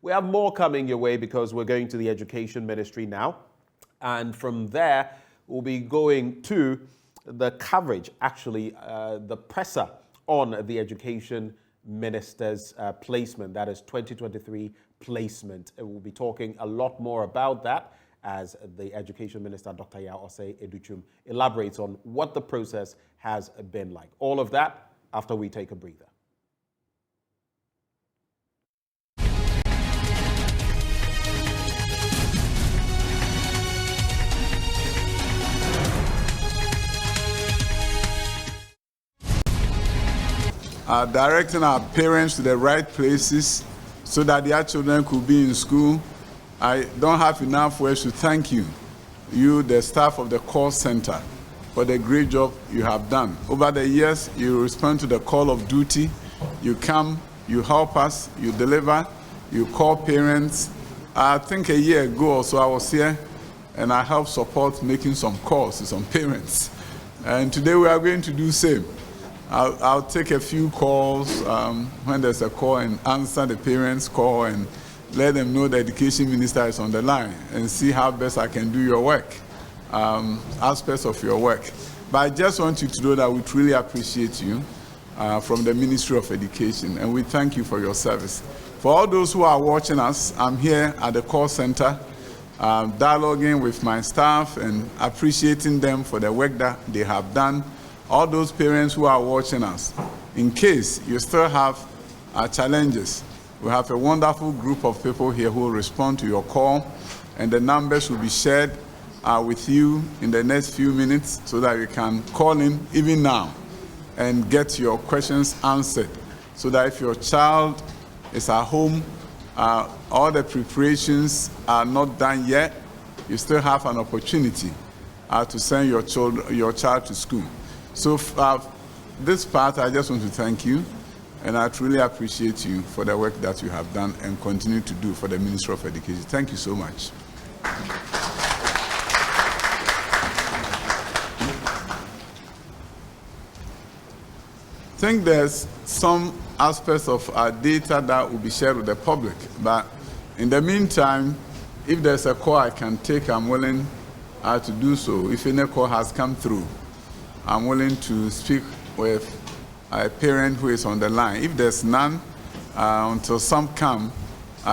We have more coming your way because we're going to the Education Ministry now. And from there, we'll be going to the coverage, actually, the presser on the Education Minister's placement. That is 2023 placement. And we'll be talking a lot more about that as the Education Minister, Dr. Yao Osei Educhum, elaborates on what the process has been like. All of that after we take a breather. Directing our parents to the right places so that their children could be in school. I don't have enough words to thank you, the staff of the call center, for the great job you have done. Over the years, you respond to the call of duty. You come, you help us, you deliver, you call parents. I think a year ago or so I was here and I helped support making some calls to some parents. And today we are going to do the same. I'll take a few calls when there's a call and answer the parents' call and let them know the Education Minister is on the line and see how best I can do your work, aspects of your work. But I just want you to know that we truly appreciate you from the Ministry of Education, and we thank you for your service. For all those who are watching us, I'm here at the call center dialoguing with my staff and appreciating them for the work that they have done. All those parents who are watching us, in case you still have challenges, we have a wonderful group of people here who will respond to your call, and the numbers will be shared with you in the next few minutes so that you can call in even now and get your questions answered, so that if your child is at home, all the preparations are not done yet, you still have an opportunity to send your child to school. So this part, I just want to thank you, and I truly appreciate you for the work that you have done and continue to do for the Ministry of Education. Thank you so much. I think there's some aspects of our data that will be shared with the public, but in the meantime, if there's a call I can take, I'm willing to do so. If any call has come through, I'm willing to speak with a parent who is on the line. If there's none, until some come,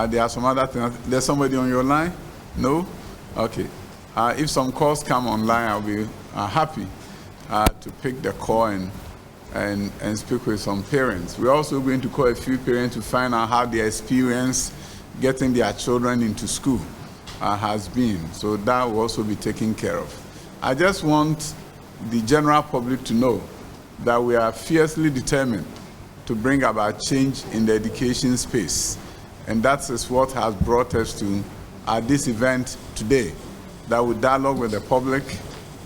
there are some other things. There's somebody on your line? No? Okay. If some calls come online, I'll be happy to pick the call and speak with some parents. We're also going to call a few parents to find out how their experience getting their children into school has been. So that will also be taken care of. I just want the general public to know that we are fiercely determined to bring about change in the education space. And that is what has brought us to this event today, that we dialogue with the public,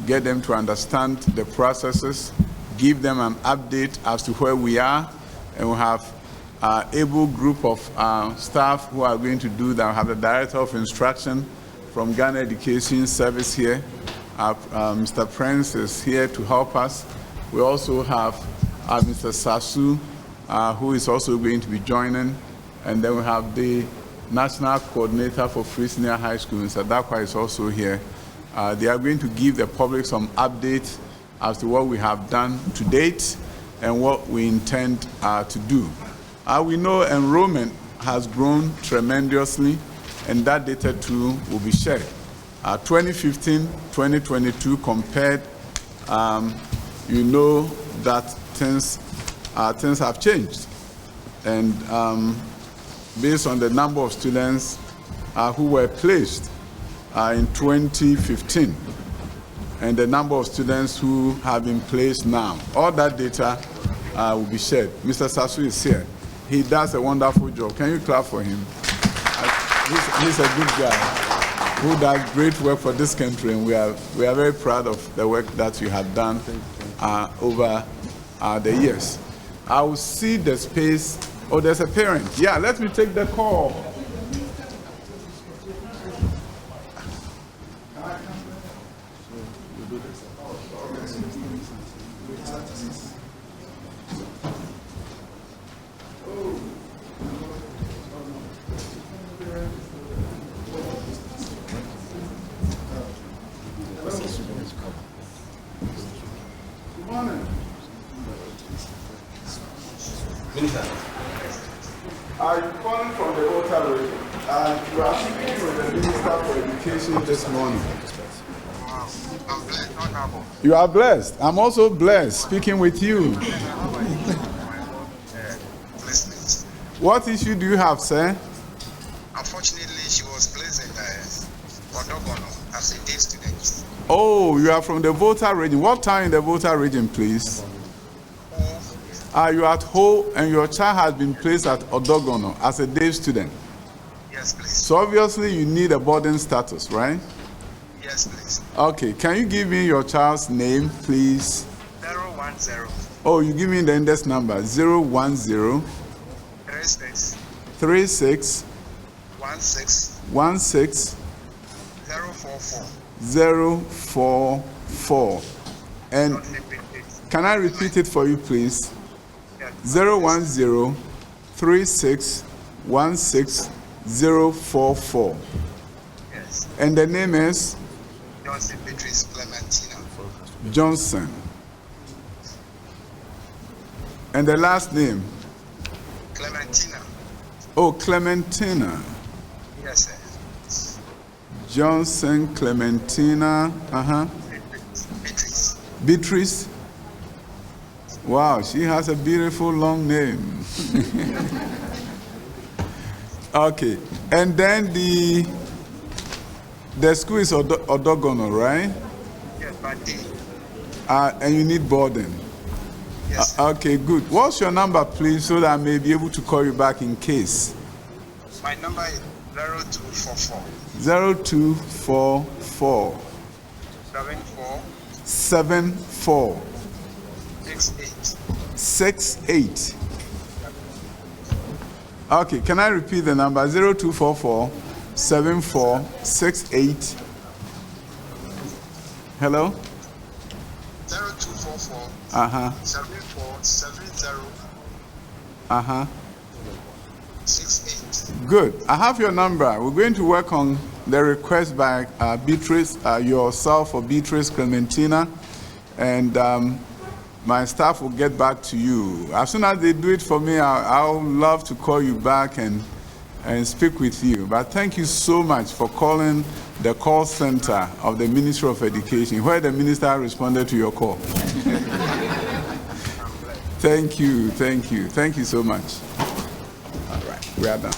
get them to understand the processes, give them an update as to where we are, and we have an able group of staff who are going to do that. We have the Director of Instruction from Ghana Education Service here. Mr. Prince is here to help us. We also have Mr. Sasu, who is also going to be joining. And then we have the National Coordinator for Free Senior High School, Mr. Dakwa, is also here. They are going to give the public some updates as to what we have done to date and what we intend to do. We know enrollment has grown tremendously, and that data too will be shared. 2015-2022 compared, you know that things have changed. And based on the number of students who were placed in 2015 and the number of students who have been placed now, all that data will be shared. Mr. Sasu is here. He does a wonderful job. Can you clap for him? He's a good guy who does great work for this country, and we are very proud of the work that you have done over the years. I will see the space. Oh, there's a parent. Yeah, let me take the call. Minister. I'm calling from the voter region. You are speaking with the Minister for Education this morning. I'm blessed, honorable. You are blessed. I'm also blessed speaking with you. Blessings. What issue do you have, sir? Unfortunately, she was placed in Odogono as a day student. Oh, you are from the voter region. What town in the voter region, please? Are you at home and your child has been placed at Odogono as a day student? Yes, please. So obviously you need a boarding status, right? Yes, please. Okay, can you give me your child's name, please? 010 Oh, you give me the index number 010 36 36 16 16 044. 044. And can I repeat it for you, please? 010 36 16 044. Yes. And the name is Johnson Beatrice Clementina. Johnson. And the last name? Clementina. Oh, Clementina. Yes, sir. Johnson Clementina. Beatrice. Beatrice. Wow, she has a beautiful long name. Okay. And then the school is Odogono, right? Yes, but day. And you need boarding. Yes. Okay, good. What's your number, please, so that I may be able to call you back in case? My number is 0244 0244 74 74 68. 68. Okay, can I repeat the number? 0244 74 68. Hello? 0244 74 70 68. Good. I have your number. We're going to work on the request by Beatrice, yourself or Beatrice Clementina, and my staff will get back to you. As soon as they do it for me, I'll love to call you back and speak with you. But thank you so much for calling the call center of the Ministry of Education, where the minister responded to your call. Thank you, thank you, thank you so much. All right, we are done.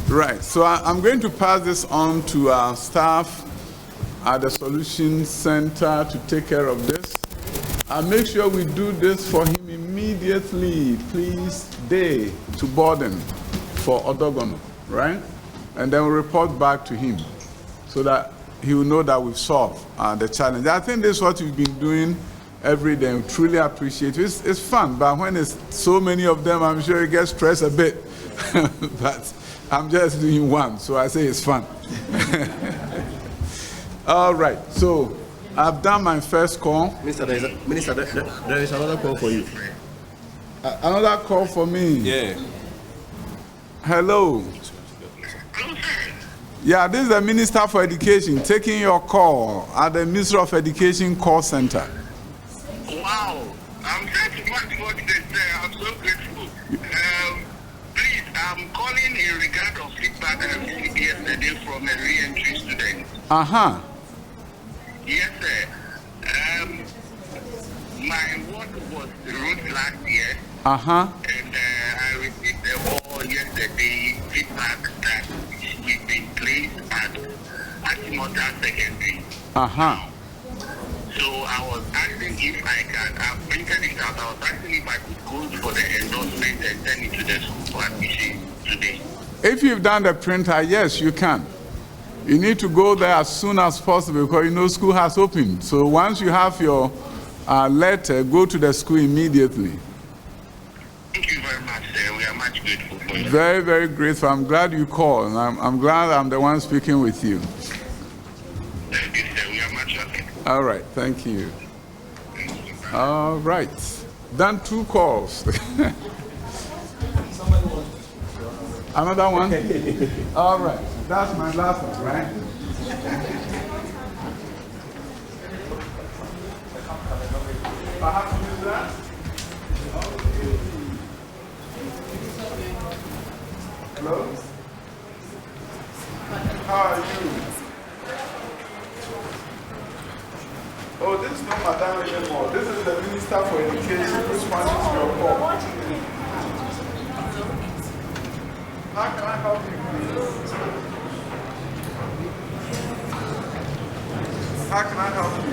Right, so I'm going to pass this on to our staff at the Solution Center to take care of this. I'll make sure we do this for him immediately, please, day to boarding for Odogono, right? And then we'll report back to him so that he will know that we've solved the challenge. I think this is what we've been doing every day. We truly appreciate it. It's fun, but when it's so many of them, I'm sure it gets stressed a bit. But I'm just doing one, so I say it's fun. All right, so I've done my first call. Minister, there is another call for you. Another call for me. Yeah. Hello. Yeah, this is the Minister for Education taking your call at the Ministry of Education call center. Wow, I'm trying to match what they say. I'm so grateful. Please, I'm calling in regard of feedback I received yesterday from a re-entry student. Yes, sir. My work was wrote last year. And I received a call yesterday feedback that she's been placed at Atimota Secondary. So I was asking if I can, I've printed it out, I was asking if I could go for the endorsement and send it to the school for admission today. If you've done the printer, yes, you can. You need to go there as soon as possible because you know school has opened. So once you have your letter, go to the school immediately. Thank you very much, sir. We are much grateful for you. Very, very grateful. I'm glad you called. I'm glad I'm the one speaking with you. Thank you, sir. We are much happy. All right, thank you. All right, done 2 calls. Another one? All right, that's my last one, right? Oh, this is not Madam anymore. This is the Minister for Education responding to your call. How can I help you, please? How can I help you?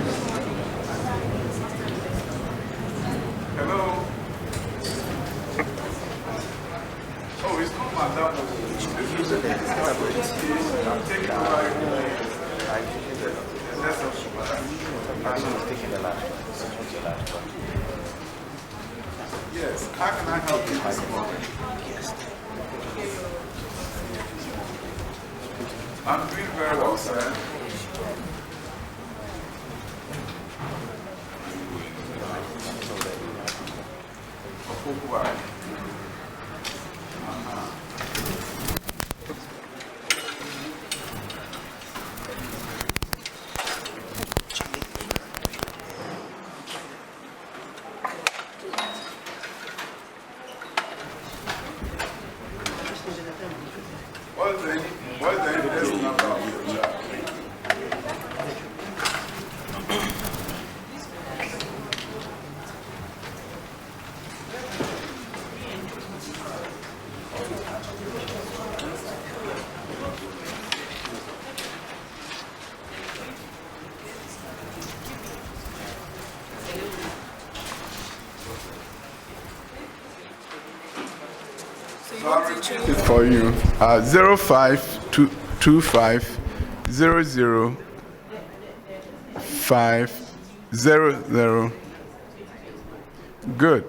Hello? Oh, it's not Madam. I'm taking over. Yes, how can I help you this morning? I'm doing very well, sir. What's the index number of your child? It's for you. 0525 00 500. Good.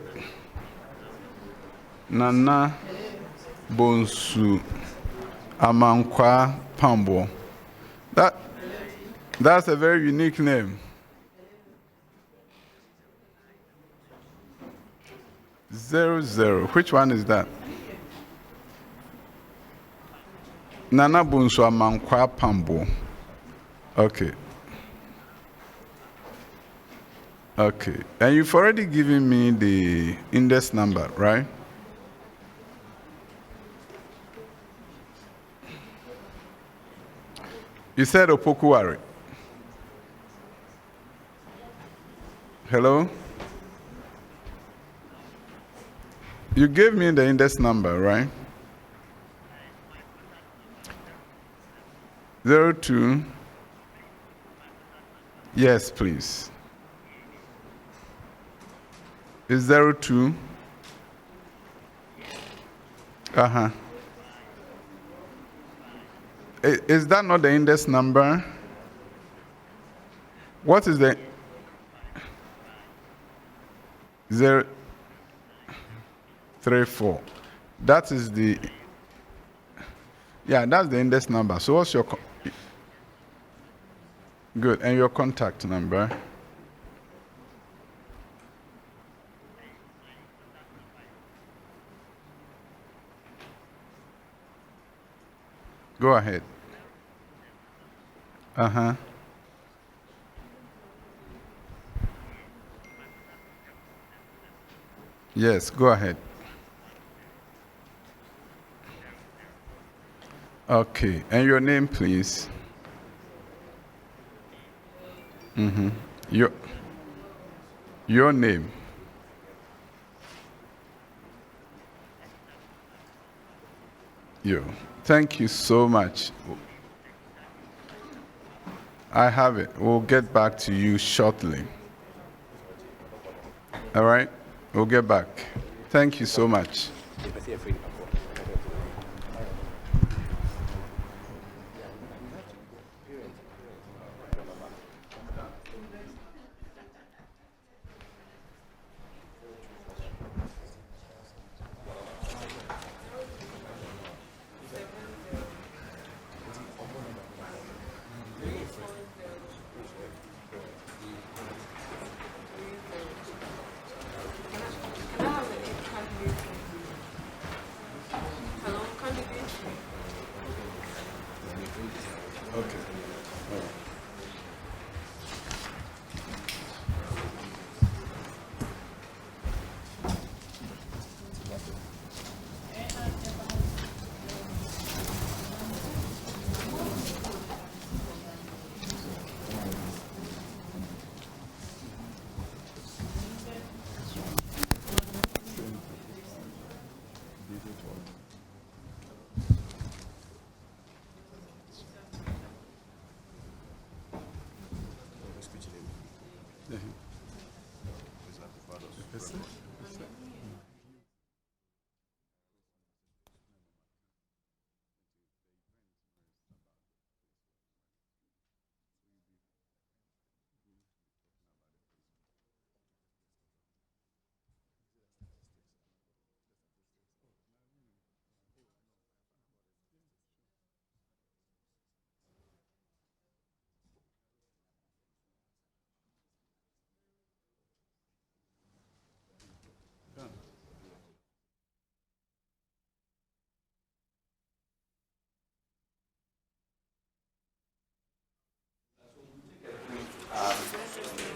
Nana Bonsu Amankwa Pambo. That's a very unique name. 00. Which one is that? Nana Bonsu Amankwa Pambo. Okay. Okay. And you've already given me the index number, right? You said Opokuwari. Hello? You gave me the index number, right? 02. Yes, please. Is 02? Uh-huh. Is that not the index number? What is the 034? That is the, yeah, that's the index number. So what's your, good, and your contact number? Go ahead. Uh-huh. Yes, go ahead. Okay, and your name, please. Mm-hmm. Your name. Thank you so much. I have it. We'll get back to you shortly. All right? We'll get back. Thank you so much.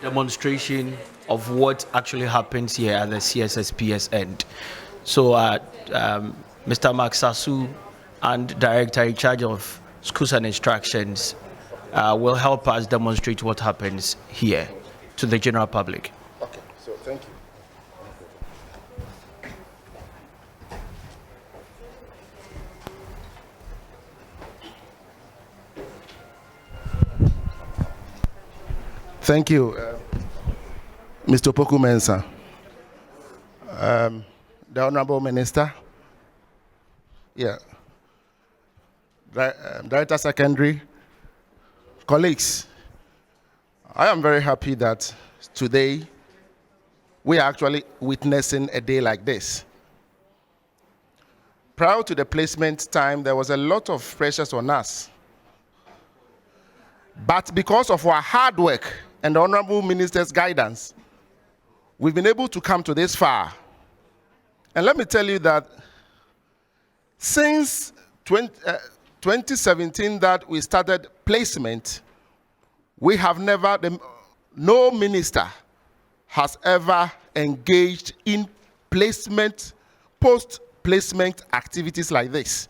Demonstration of what actually happens here at the CSSPS end. So Mr. Mark Sasu and Director in charge of Schools and Instructions will help us demonstrate what happens here to the general public. Okay, so thank you. Thank you, Mr. Poku Mensah. The Honorable Minister, Director Secondary, colleagues, I am very happy that today we are actually witnessing a day like this. Prior to the placement time, there was a lot of pressures on us. But because of our hard work and the Honorable Minister's guidance, we've been able to come to this far. And let me tell you that since 2017 that we started placement, we have never, no minister has ever engaged in placement, post-placement activities like this.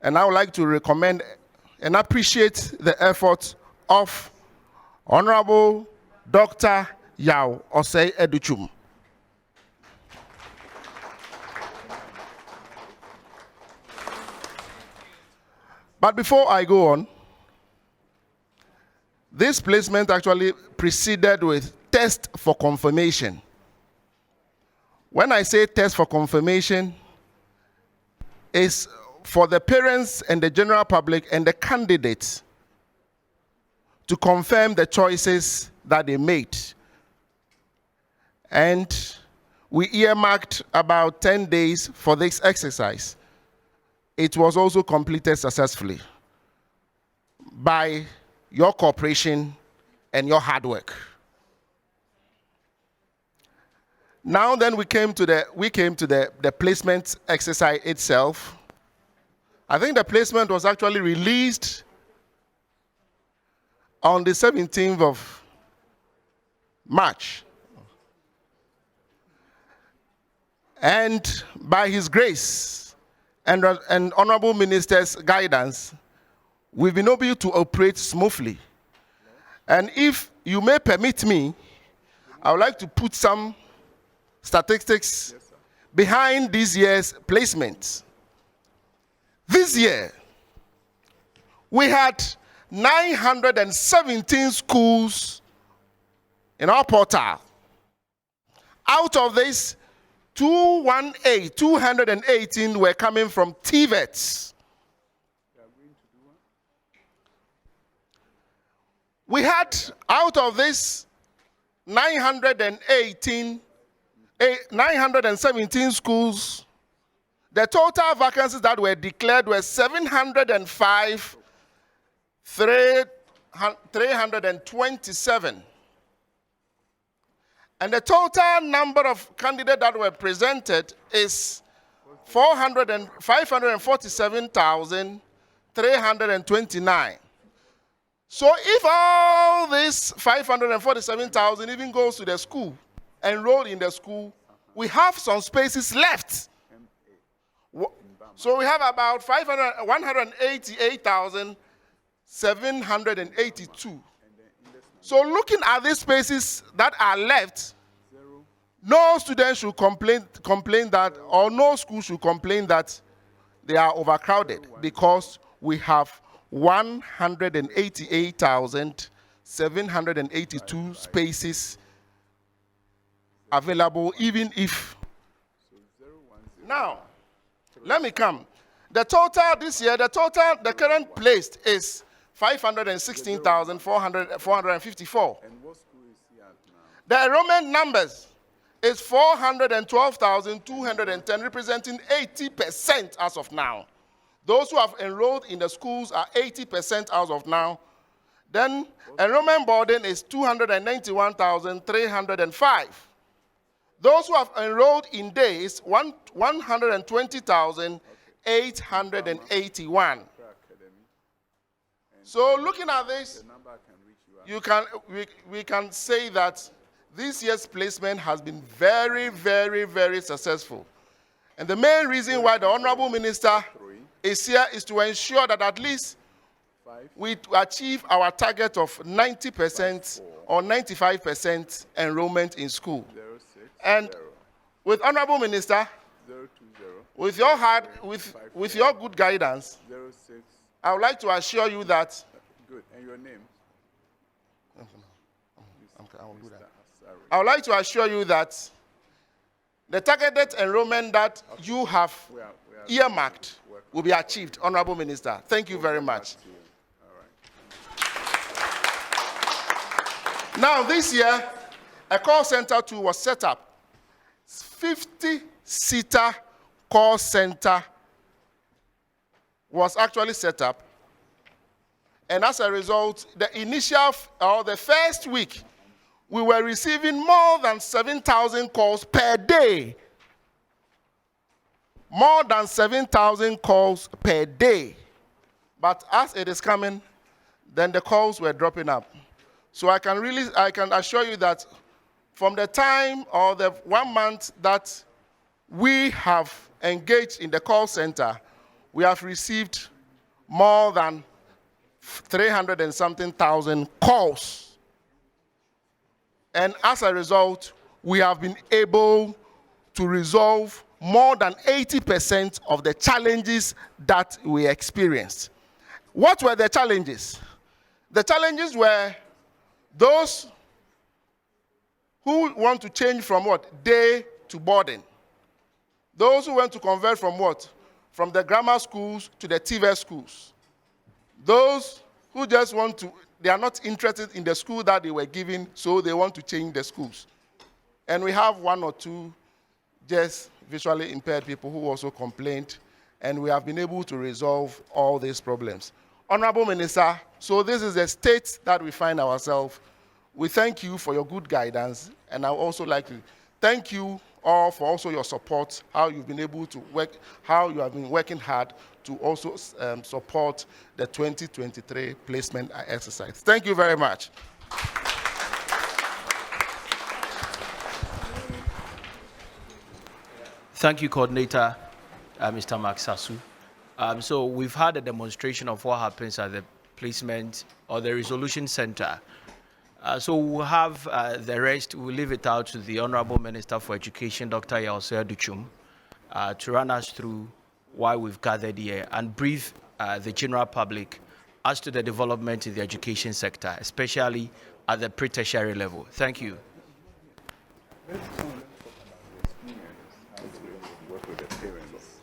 And I would like to recommend and appreciate the effort of Honorable Dr. Yao Osei Educhum. But before I go on, this placement actually preceded with test for confirmation. When I say test for confirmation, it's for the parents and the general public and the candidates to confirm the choices that they made. And we earmarked about 10 days for this exercise. It was also completed successfully by your cooperation and your hard work. Now then we came to the placement exercise itself. I think the placement was actually released on the 17th of March. And by his grace and Honorable Minister's guidance, we've been able to operate smoothly. And if you may permit me, I would like to put some statistics behind this year's placement. This year, we had 917 schools in our portal. Out of this, 218 were coming from TVETs. We had, out of this 917 schools, the total vacancies that were declared were 705,327. And the total number of candidates that were presented is 547,329. So if all this 547,000 even goes to the school, enrolled in the school, we have some spaces left. So we have about 188,782. So looking at these spaces that are left, no student should complain that, or no school should complain that they are overcrowded, because we have 188,782 782 spaces available, even if. Now, let me come. The total this year, the current placed is 516,454. The enrollment numbers is 412,210, representing 80% as of now. Those who have enrolled in the schools are 80% as of now. Then enrollment burden is 291,305. Those who have enrolled in days, 120,881. So looking at this, we can say that this year's placement has been very, very, very successful. And the main reason why the Honorable Minister is here is to ensure that at least we achieve our target of 90% or 95% enrollment in school. And with Honorable Minister, with your good guidance, I would like to assure you that. Good. And your name? I will do that. I would like to assure you that the targeted enrollment that you have earmarked will be achieved, Honorable Minister. Thank you very much. Now, this year, a call center too was set up. 50-seater call center was actually set up. And as a result, the first week, we were receiving more than 7,000 calls per day. More than 7,000 calls per day. But as it is coming, then the calls were dropping up. So I can assure you that from the time or the 1 month that we have engaged in the call center, we have received more than 300 and something thousand calls. And as a result, we have been able to resolve more than 80% of the challenges that we experienced. What were the challenges? The challenges were those who want to change from what? Day to boarding. Those who want to convert from what? From the grammar schools to the TVET schools. Those who just want to, they are not interested in the school that they were given, so they want to change the schools. And we have 1 or 2 just visually impaired people who also complained, and we have been able to resolve all these problems. Honorable Minister, so this is the state that we find ourselves. We thank you for your good guidance, and I would also like to thank you all for also your support, how you've been able to work, how you have been working hard to also support the 2023 placement exercise. Thank you very much. Thank you, Coordinator, Mr. Mark Sasu. So we've had a demonstration of what happens at the placement or the resolution center. So we'll have the rest, we'll leave it out to the Honorable Minister for Education, Dr. Yaosea Duchum, to run us through why we've gathered here and brief the general public as to the development in the education sector, especially at the pre-tertiary level. Thank you. Work with the parents.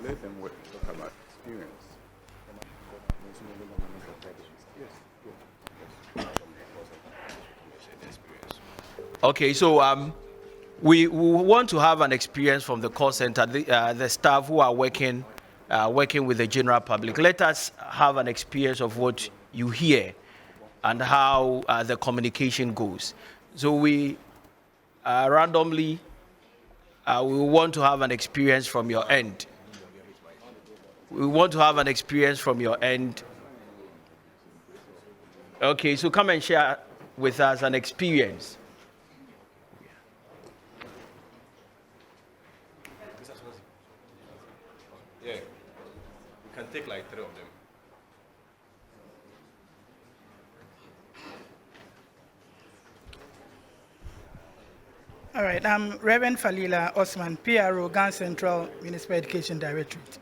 Let them talk about experience. Okay, so we want to have an experience from the call center, the staff who are working with the general public. Let us have an experience of what you hear and how the communication goes. So we randomly, we want to have an experience from your end. We want to have an experience from your end. Okay, so come and share with us an experience. Yeah, we can take like 3 of them. All right, I'm Reverend Falila Osman, PRO, Gan Central Municipal Education Directorate.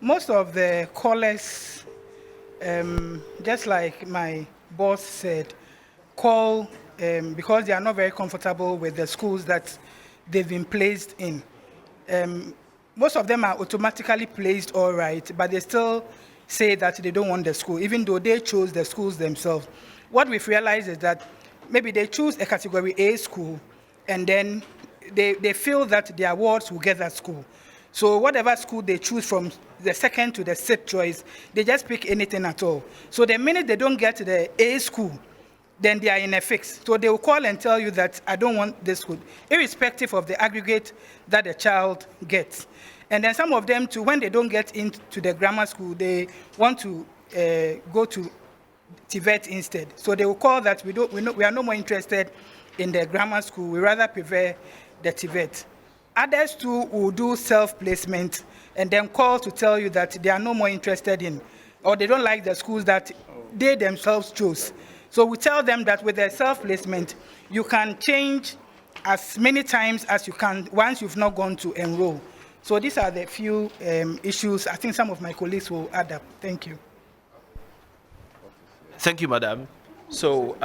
Most of the callers, just like my boss said, call, because they are not very comfortable with the schools that they've been placed in. Most of them are automatically placed all right, but they still say that they don't want the school, even though they chose the schools themselves. What we've realized is that maybe they choose a category A school, and then they feel that their wards will get that school. So whatever school they choose from the second to the sixth choice, they just pick anything at all. So the minute they don't get the A school, then they are in a fix. So they will call and tell you that I don't want this school, irrespective of the aggregate that the child gets. And then some of them too, when they don't get into the grammar school, they want to go to TVET instead. So they will call that we are no more interested in the grammar school. We rather prefer the TVET. Others too will do self-placement and then call to tell you that they are no more interested in, or they don't like the schools that they themselves chose. So we tell them that with the self-placement, you can change as many times as you can once you've not gone to enroll. So these are the few issues. I think some of my colleagues will add up. Thank you. Thank you, Madam. So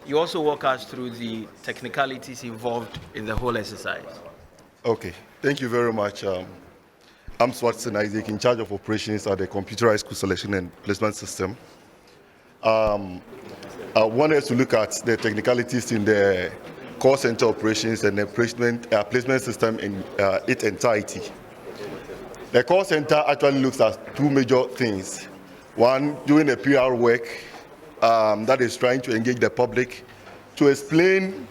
you also walk us through the technicalities involved in the whole exercise. Okay, thank you very much. I'm Swatson Isaac, in charge of operations at the Computerized School Selection and Placement System. I wanted to look at the technicalities in the call center operations and the placement system in its entirety. The call center actually looks at two major things. One, doing a PR work that is trying to engage the public to explain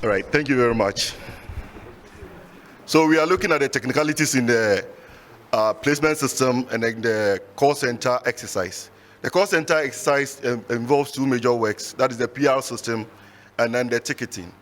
All right, thank you very much. So we are looking at the technicalities in the placement system and then the call center exercise. The call center exercise involves two major works, that is the PR system and then the ticketing.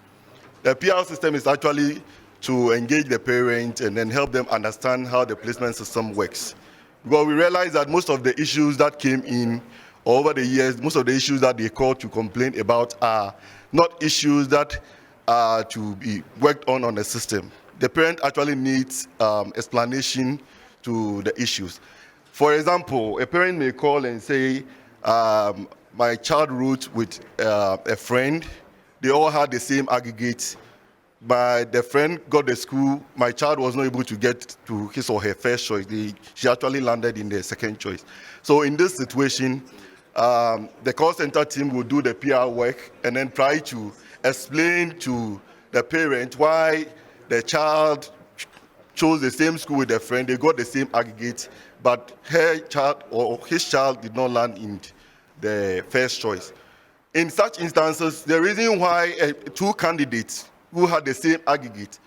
The PR system is actually to engage the parent and then help them understand how the placement system works. Because we realize that most of the issues that came in over the years, most of the issues that they call to complain about are not issues that are to be worked on the system. The parent actually needs explanation to the issues. For example, a parent may call and say, my child wrote with a friend, they all had the same aggregate, but the friend got the school, my child was not able to get to his or her first choice. She actually landed in the second choice. So in this situation, the call center team will do the PR work and then try to explain to the parent why the child chose the same school with a friend, they got the same aggregate, but her child or his child did not land in the first choice. In such instances, the reason why two candidates who had the same aggregate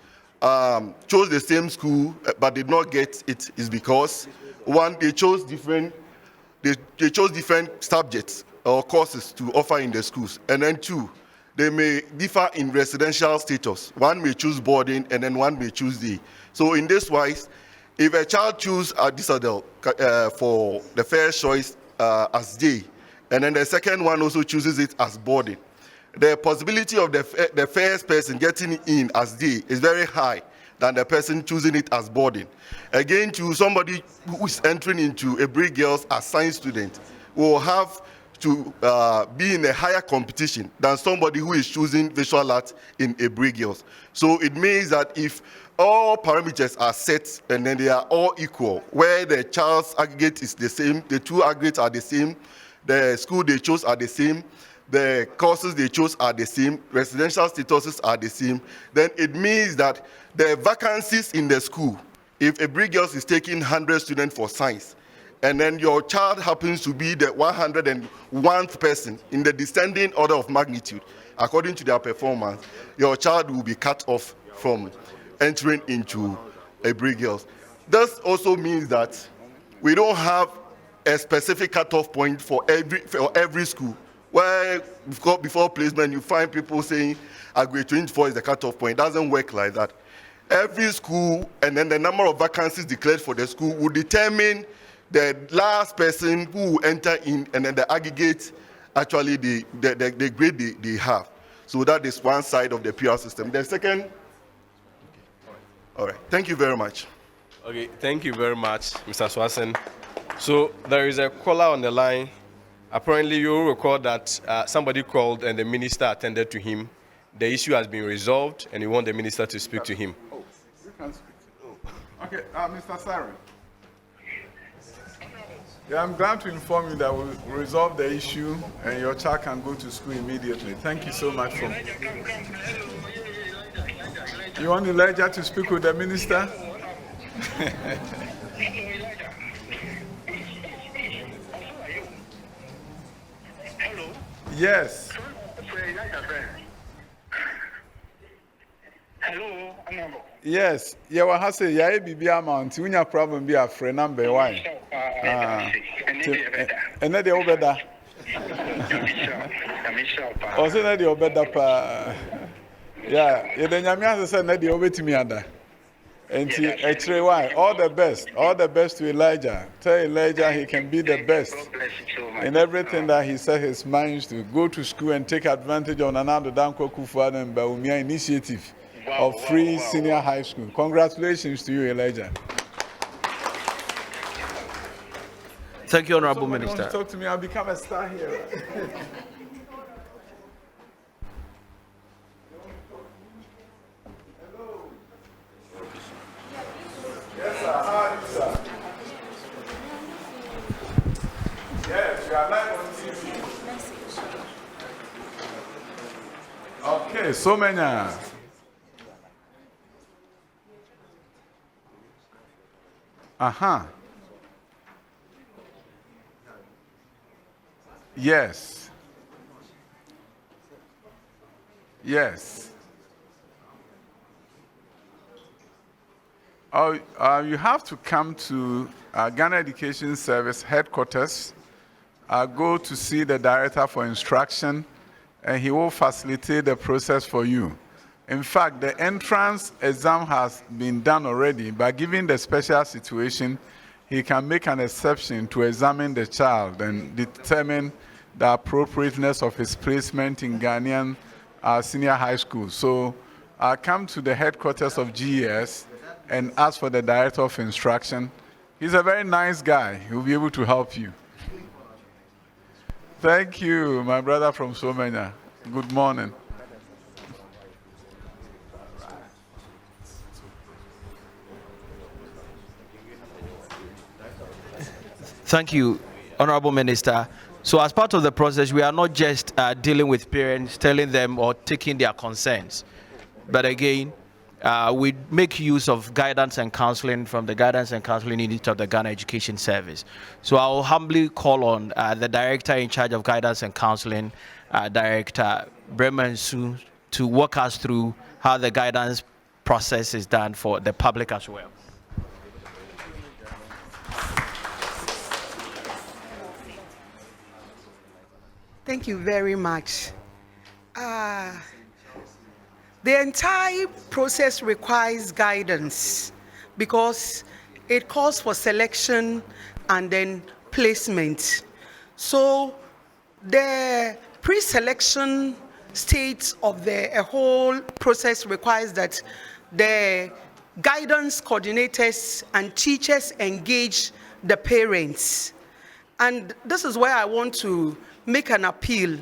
chose the same school but did not get it is because, one, they chose different subjects or courses to offer in the schools, and then two, they may differ in residential status. One may choose boarding and then one may choose day. So in this wise, if a child chooses Disadel for the first choice as day, and then the second one also chooses it as boarding, the possibility of the first person getting in as day is very high than the person choosing it as boarding. Again, to somebody who is entering into a Brig Girls as science student will have to be in a higher competition than somebody who is choosing visual arts in a Brig Girls. So it means that if all parameters are set and then they are all equal, where the child's aggregate is the same, the two aggregates are the same, the school they chose are the same, the courses they chose are the same, residential statuses are the same, then it means that the vacancies in the school, if a Brig Girls is taking 100 students for science, and then your child happens to be the 101th person in the descending order of magnitude, according to their performance, your child will be cut off from entering into a Brig Girls. This also means that we don't have a specific cutoff point for every school, where before placement you find people saying grade 24 is the cutoff point. It doesn't work like that. Every school and then the number of vacancies declared for the school will determine the last person who will enter in, and then the aggregate actually the grade they have. So that is one side of the PR system. The second, all right, thank you very much. Okay, thank you very much, Mr. Swanson. So there is a caller on the line. Apparently, you will recall that somebody called and the minister attended to him. The issue has been resolved, and you want the minister to speak to him. Oh, you can speak. Okay, Mr. Sari. Yeah, I'm glad to inform you that we'll resolve the issue and your child can go to school immediately. Thank you so much. You want Elijah to speak with the minister? Hello? Yes. Hello? Yes. Yeah, what has say? Yeah, be amount. You have problem. Be a friend number. Why? And then the obeda. Also, the obeda. Yeah, you then Yamia said, "Nedi obeti mi ada." And why? All the best to Elijah. Tell Elijah he can be the best in everything that he set his mind to. Go to school and take advantage of another Danko Kufuor and Baumia initiative of free senior high school. Congratulations to you, Elijah. Thank you, Honorable Somebody Minister. Want to talk to me? I'll become a star here. Yes, sir. How are you, sir? Yes, you are live on TV. Okay, so many. Yes. Yes. You have to come to Ghana Education Service headquarters, go to see the Director for Instruction, and he will facilitate the process for you. In fact, the entrance exam has been done already, but given the special situation, he can make an exception to examine the child and determine the appropriateness of his placement in Ghanaian senior high school. So come to the headquarters of GES and ask for the Director of Instruction. He's a very nice guy. He'll be able to help you. Thank you, my brother from Somenya. Good morning. Thank you, Honorable Minister. So as part of the process, we are not just dealing with parents, telling them or taking their concerns, but again, we make use of guidance and counseling from the Guidance and Counseling Unit of the Ghana Education Service. So I will humbly call on the Director in charge of Guidance and Counseling, Director Bremen Su, to walk us through how the guidance process is done for the public as well. Thank you very much. The entire process requires guidance because it calls for selection and then placement. So the pre-selection stage of the whole process requires that the guidance coordinators and teachers engage the parents. And this is where I want to make an appeal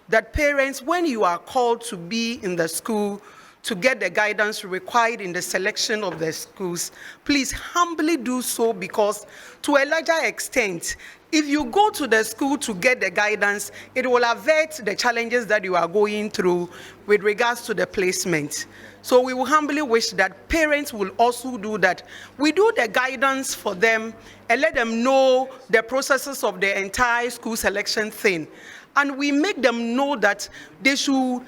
that parents, when you are called to be in the school to get the guidance required in the selection of the schools, please humbly do so, because to a larger extent, if you go to the school to get the guidance, it will avert the challenges that you are going through with regards to the placement. So we will humbly wish that parents will also do that. We do the guidance for them and let them know the processes of the entire school selection thing. And we make them know that they should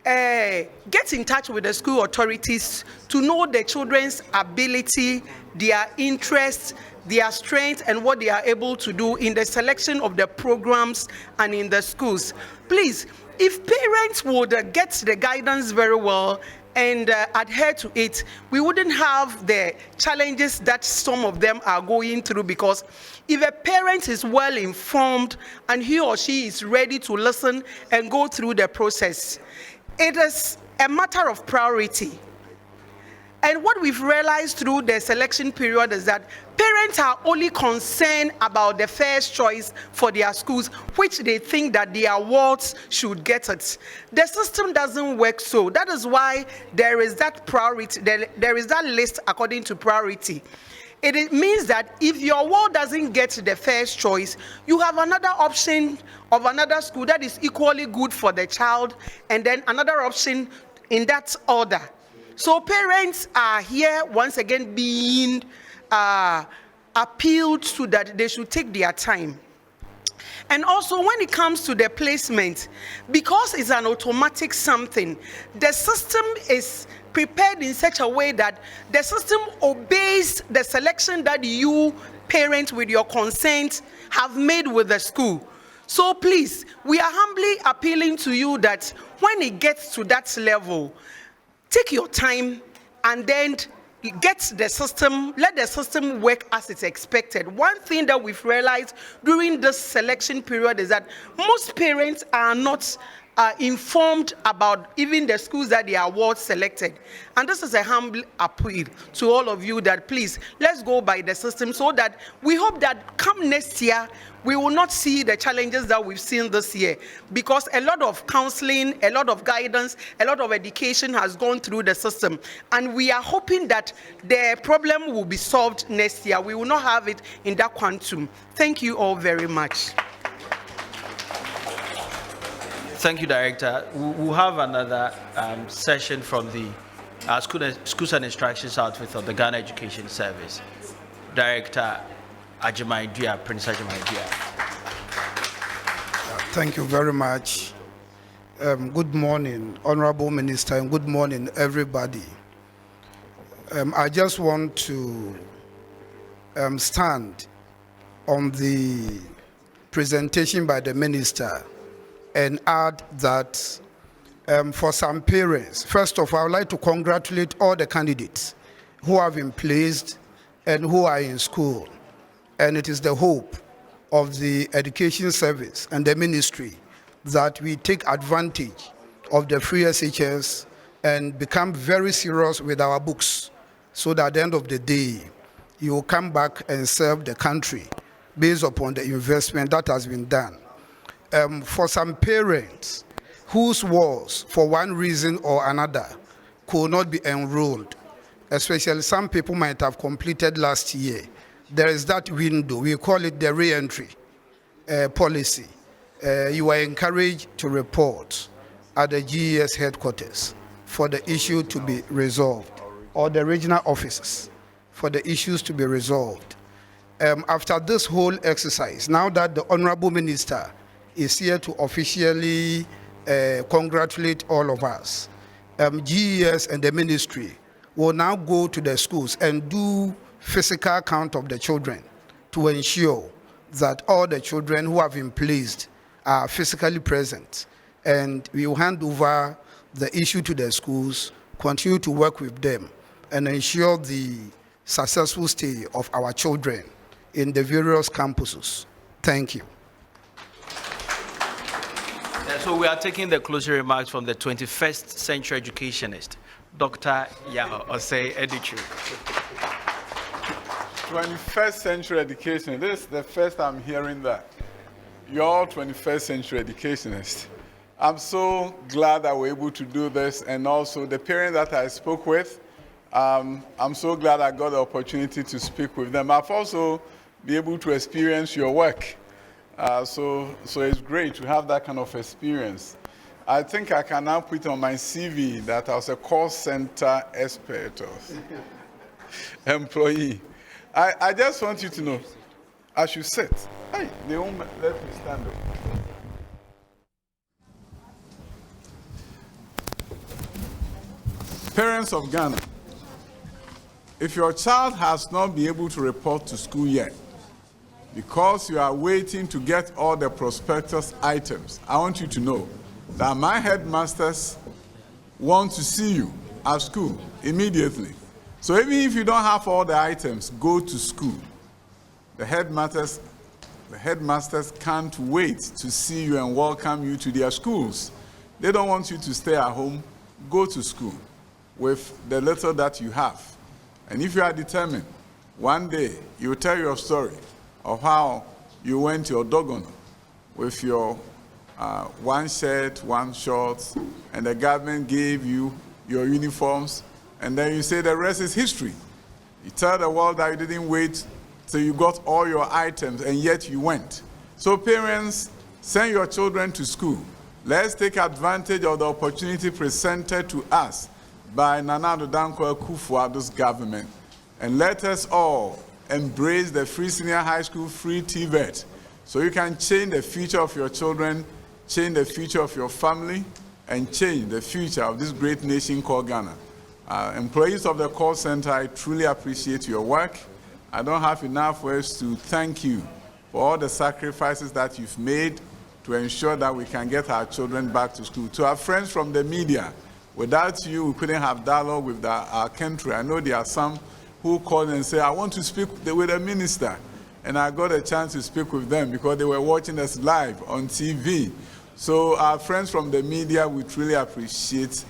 get in touch with the school authorities to know the children's ability, their interests, their strengths, and what they are able to do in the selection of the programs and in the schools. Please, if parents would get the guidance very well and adhere to it, we wouldn't have the challenges that some of them are going through, because if a parent is well informed and he or she is ready to listen and go through the process, it is a matter of priority. And what we've realized through the selection period is that parents are only concerned about the first choice for their schools, which they think that their wards should get it. The system doesn't work so. That is why there is that priority, there is that list according to priority. It means that if your ward doesn't get the first choice, you have another option of another school that is equally good for the child, and then another option in that order. So parents are here once again being appealed to that they should take their time. And also when it comes to the placement, because it's an automatic something, the system is prepared in such a way that the system obeys the selection that you, parents, with your consent, have made with the school. So please, we are humbly appealing to you that when it gets to that level, take your time and then get the system, let the system work as it's expected. One thing that we've realized during this selection period is that most parents are not informed about even the schools that they are award selected. And this is a humble appeal to all of you that please, let's go by the system so that we hope that come next year, we will not see the challenges that we've seen this year, because a lot of counseling, a lot of guidance, a lot of education has gone through the system. And we are hoping that the problem will be solved next year. We will not have it in that quantum. Thank you all very much. Thank you, Director. We'll have another session from the Schools and Instructions Outfit of the Ghana Education Service. Director Ajimaidia, Prince Ajimaidia. Thank you very much. Good morning, Honorable Minister, and good morning, everybody. I just want to stand on the presentation by the Minister and add that for some parents, first of all, I would like to congratulate all the candidates who have been placed and who are in school. And it is the hope of the Education Service and the Ministry that we take advantage of the free SHS and become very serious with our books, so that at the end of the day, you will come back and serve the country based upon the investment that has been done. For some parents whose wards, for one reason or another, could not be enrolled, especially some people might have completed last year, there is that window. We call it the re-entry policy. You are encouraged to report at the GES headquarters for the issue to be resolved, or the regional offices for the issues to be resolved. After this whole exercise, now that the Honorable Minister is here to officially congratulate all of us, GES and the Ministry will now go to the schools and do physical count of the children to ensure that all the children who have been placed are physically present. And we will hand over the issue to the schools, continue to work with them, and ensure the successful stay of our children in the various campuses. Thank you. So we are taking the closing remarks from the 21st century educationist, Dr. Yaho Osei Edichu. 21st century education. This is the first I'm hearing that. You're all 21st century educationists. I'm so glad that we're able to do this, and also the parents that I spoke with, I'm so glad I got the opportunity to speak with them. I've also been able to experience your work. So it's great to have that kind of experience. I think I can now put on my CV that I was a call center expert or employee. I just want you to know, I should sit. Hey, they won't let me stand up. Parents of Ghana, if your child has not been able to report to school yet, because you are waiting to get all the prospectus items, I want you to know that my headmasters want to see you at school immediately. So even if you don't have all the items, go to school. The headmasters can't wait to see you and welcome you to their schools. They don't want you to stay at home. Go to school with the little that you have. And if you are determined, one day you will tell your story of how you went to your dogono with your one shirt, one shorts, and the government gave you your uniforms, and then you say the rest is history. You tell the world that you didn't wait till you got all your items, and yet you went. So parents, send your children to school. Let's take advantage of the opportunity presented to us by Nana Addo Dankwa Akufo-Addo's government, and let us all embrace the free senior high school, free TVET, so you can change the future of your children, change the future of your family, and change the future of this great nation called Ghana. Employees of the call center, I truly appreciate your work. I don't have enough words to thank you for all the sacrifices that you've made to ensure that we can get our children back to school. To our friends from the media, without you, we couldn't have dialogue with our country. I know there are some who call and say, I want to speak with the minister. And I got a chance to speak with them because they were watching us live on TV. So our friends from the media, we truly appreciate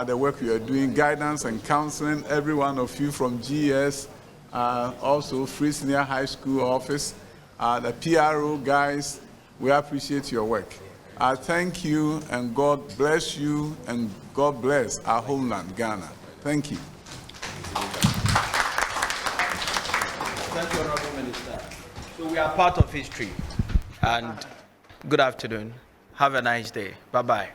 the work you are doing, guidance and counseling, every one of you from GS, also Free Senior High School office, the PRO guys, we appreciate your work. Thank you, and God bless you, and God bless our homeland, Ghana. Thank you. Thank you, Honorable Minister. So we are part of history, and good afternoon. Have a nice day. Bye-bye.